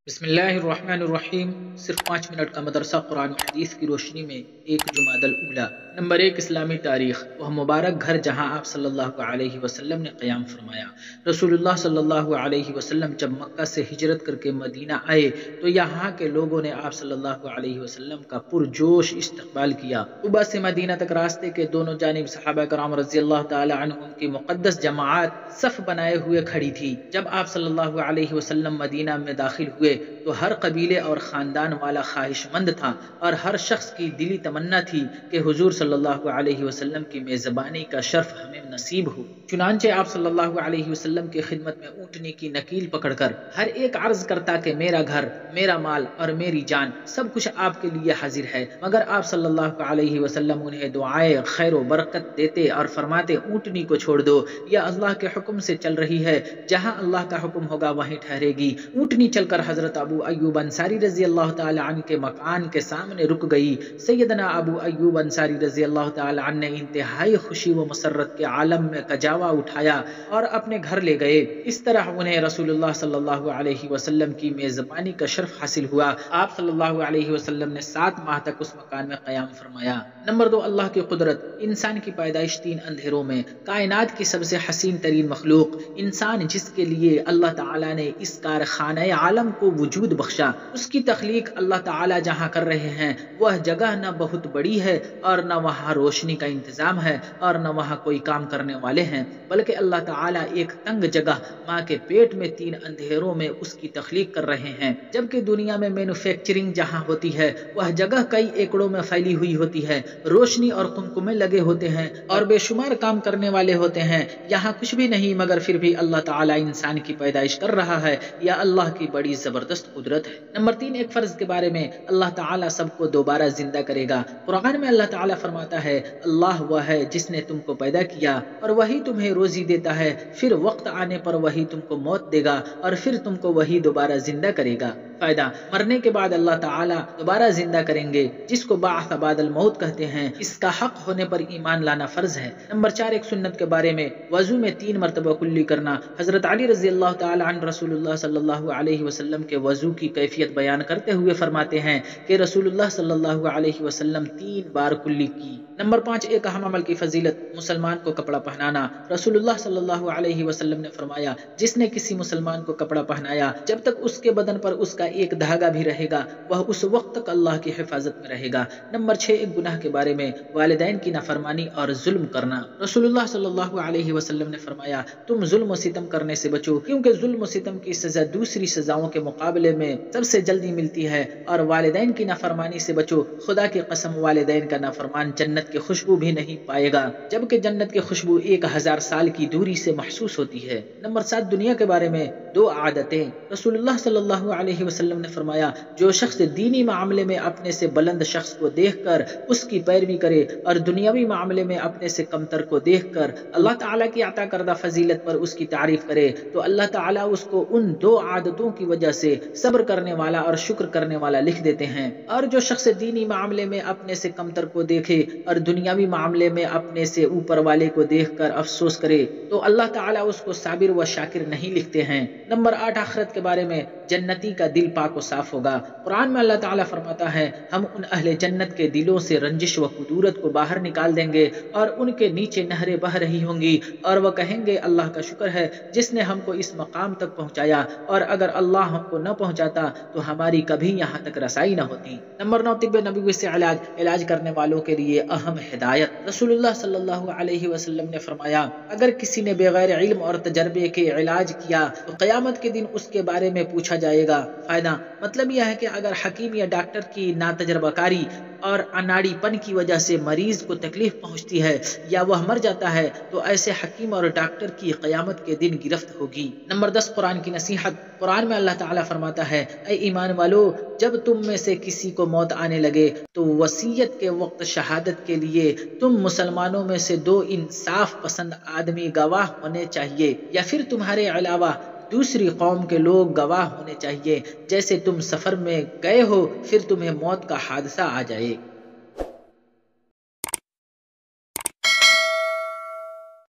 بسم اللہ الرحمن الرحیم۔ صرف 5 منٹ کا مدرسہ قرآن و حدیث کی روشنی میں 1 جمادی الاولیٰ۔ نمبر 1، اسلامی تاریخ۔ وہ مبارک گھر جہاں آپ صلی اللہ علیہ وسلم نے قیام فرمایا۔ رسول اللہ صلی اللہ علیہ وسلم جب مکہ سے ہجرت کر کے مدینہ آئے تو یہاں کے لوگوں نے آپ صلی اللہ علیہ وسلم کا پرجوش استقبال کیا۔ قباء سے مدینہ تک راستے کے دونوں جانب صحابہ کرام رضی اللہ تعالی عنہم کی مقدس جماعت صف بنائے ہوئے کھڑی تھی۔ جب آپ صلی اللہ علیہ وسلم مدینہ میں داخل ہوئے تو ہر قبیلے اور خاندان والا خواہش مند تھا اور ہر شخص کی دلی تمنا تھی کہ حضور صلی اللہ علیہ وسلم کی میزبانی کا شرف ہمیں نصیب ہو۔ چنانچہ آپ صلی اللہ علیہ وسلم کی خدمت میں اونٹنی کی نکیل پکڑ کر ہر ایک عرض کرتا کہ میرا گھر، میرا مال اور میری جان سب کچھ آپ کے لیے حاضر ہے، مگر آپ صلی اللہ علیہ وسلم انہیں دعائے خیر و برکت دیتے اور فرماتے اونٹنی کو چھوڑ دو، یہ اللہ کے حکم سے چل رہی ہے، جہاں اللہ کا حکم ہوگا وہیں ٹھہرے گی۔ اونٹنی چل کر حضرت ابو ایوب انصاری رضی اللہ تعالی عنہ کے مکان کے سامنے رک گئی۔ سیدنا ابو ایوب انصاری رضی اللہ تعالی عنہ نے انتہائی خوشی و مسرت کے عالم میں کجاوا اٹھایا اور اپنے گھر لے گئے۔ اس طرح انہیں رسول اللہ صلی اللہ علیہ وسلم کی میزبانی کا شرف حاصل ہوا۔ آپ صلی اللہ علیہ وسلم نے 7 ماہ تک اس مکان میں قیام فرمایا۔ نمبر 2، اللہ کی قدرت۔ انسان کی پیدائش 3 اندھیروں میں۔ کائنات کی سب سے حسین ترین مخلوق انسان، جس کے لیے اللہ تعالی نے اس کارخانہ عالم کو وجود بخشا، اس کی تخلیق اللہ تعالی جہاں کر رہے ہیں وہ جگہ نہ بہت بڑی ہے اور نہ وہاں روشنی کا انتظام ہے اور نہ وہاں کوئی کام کرنے والے ہیں، بلکہ اللہ تعالی ایک تنگ جگہ ماں کے پیٹ میں 3 اندھیروں میں اس کی تخلیق کر رہے ہیں۔ جبکہ دنیا میں مینوفیکچرنگ جہاں ہوتی ہے وہ جگہ کئی ایکڑوں میں پھیلی ہوئی ہوتی ہے، روشنی اور قمقمے لگے ہوتے ہیں اور بے شمار کام کرنے والے ہوتے ہیں، یہاں کچھ بھی نہیں، مگر پھر بھی اللہ تعالی انسان کی پیدائش کر رہا ہے۔ یا اللہ کی بڑی زبردست قدرت ہے۔ نمبر 3، ایک فرض کے بارے میں۔ اللہ تعالی سب کو دوبارہ زندہ کرے گا۔ قرآن میں اللہ تعالی فرماتا ہے، اللہ وہ ہے جس نے تم کو پیدا کیا اور وہی تمہیں روزی دیتا ہے، پھر وقت آنے پر وہی تم کو موت دے گا اور پھر تم کو وہی دوبارہ زندہ کرے گا۔ فائدہ، مرنے کے بعد اللہ تعالی دوبارہ زندہ کریں گے، جس کو بعث بعد الموت کہتے ہیں۔ اس کا حق ہونے پر ایمان لانا فرض ہے۔ نمبر 4، ایک سنت کے بارے میں۔ وضو میں 3 مرتبہ کلی کرنا۔ حضرت علی رضی اللہ تعالی عنہ رسول اللہ صلی اللہ علیہ وسلم کے وضو کی کیفیت بیان کرتے ہوئے فرماتے ہیں کہ رسول اللہ صلی اللہ علیہ وسلم 3 بار کلی کی۔ نمبر 5، ایک اہم عمل کی فضیلت۔ مسلمان کو کپڑا پہنانا۔ رسول اللہ صلی اللہ علیہ وسلم نے فرمایا، جس نے کسی مسلمان کو کپڑا پہنایا، جب تک اس کے بدن پر اس کا ایک دھاگا بھی رہے گا وہ اس وقت تک اللہ کی حفاظت میں رہے گا۔ نمبر 6، ایک گناہ کے بارے میں۔ والدین کی نافرمانی اور ظلم کرنا۔ رسول اللہ صلی اللہ علیہ وسلم نے فرمایا، تم ظلم و ستم کرنے سے بچو، کیونکہ ظلم و ستم کی سزا دوسری سزاؤں کے مقابلے میں سب سے جلدی ملتی ہے، اور والدین کی نافرمانی سے بچو، خدا کی قسم والدین کا نافرمان جنت کی خوشبو بھی نہیں پائے گا، جبکہ جنت کی خوشبو 1000 سال کی دوری سے محسوس ہوتی ہے۔ نمبر 7، دنیا کے بارے میں 2 عادتیں۔ رسول اللہ صلی اللہ علیہ وسلم نے فرمایا، جو شخص دینی معاملے میں اپنے سے بلند شخص کو دیکھ کر اس کی پیروی کرے اور دنیاوی معاملے میں اپنے سے کمتر کو دیکھ کر اللہ تعالیٰ کی عطا کردہ فضیلت پر اس کی تعریف کرے تو اللہ تعالیٰ اس کو ان 2 عادتوں کی وجہ سے صبر کرنے والا اور شکر کرنے والا لکھ دیتے ہیں۔ اور جو شخص دینی معاملے میں اپنے سے کمتر کو دیکھے اور دنیاوی معاملے میں اپنے سے اوپر والے کو دیکھ کر افسوس کرے تو اللہ تعالیٰ اس کو صابر و شاکر نہیں لکھتے ہیں۔ نمبر 8، آخرت کے بارے میں۔ جنتی کا دل پاک و صاف ہوگا۔ قرآن میں اللہ تعالیٰ فرماتا ہے، ہم ان اہل جنت کے دلوں سے رنجش و کدورت کو باہر نکال دیں گے اور ان کے نیچے نہریں بہہ رہی ہوں گی، اور وہ کہیں گے اللہ کا شکر ہے جس نے ہم کو اس مقام تک پہنچایا، اور اگر اللہ ہم کو نہ پہنچاتا تو ہماری کبھی یہاں تک رسائی نہ ہوتی۔ نمبر 9، طب نبوی سے علاج کرنے والوں کے لیے اہم ہدایت۔ رسول اللہ صلی اللہ علیہ وسلم نے فرمایا، اگر کسی نے بغیر علم اور تجربے کے علاج کیا تو قیامت کے دن اس کے بارے میں پوچھا جائے گا۔ فائدہ، مطلب یہ ہے کہ اگر حکیم یا ڈاکٹر کی ناتجربہ کاری اور اناڑی پن کی وجہ سے مریض کو تکلیف پہنچتی ہے یا وہ مر جاتا ہے تو ایسے حکیم اور ڈاکٹر کی قیامت کے دن گرفت ہوگی۔ نمبر 10، قرآن کی نصیحت۔ قرآن میں اللہ تعالیٰ فرماتا ہے، اے ایمان والو، جب تم میں سے کسی کو موت آنے لگے تو وصیت کے وقت شہادت کے لیے تم مسلمانوں میں سے 2 انصاف پسند آدمی گواہ ہونے چاہیے، یا پھر تمہارے علاوہ دوسری قوم کے لوگ گواہ ہونے چاہیے، جیسے تم سفر میں گئے ہو پھر تمہیں موت کا حادثہ آ جائے۔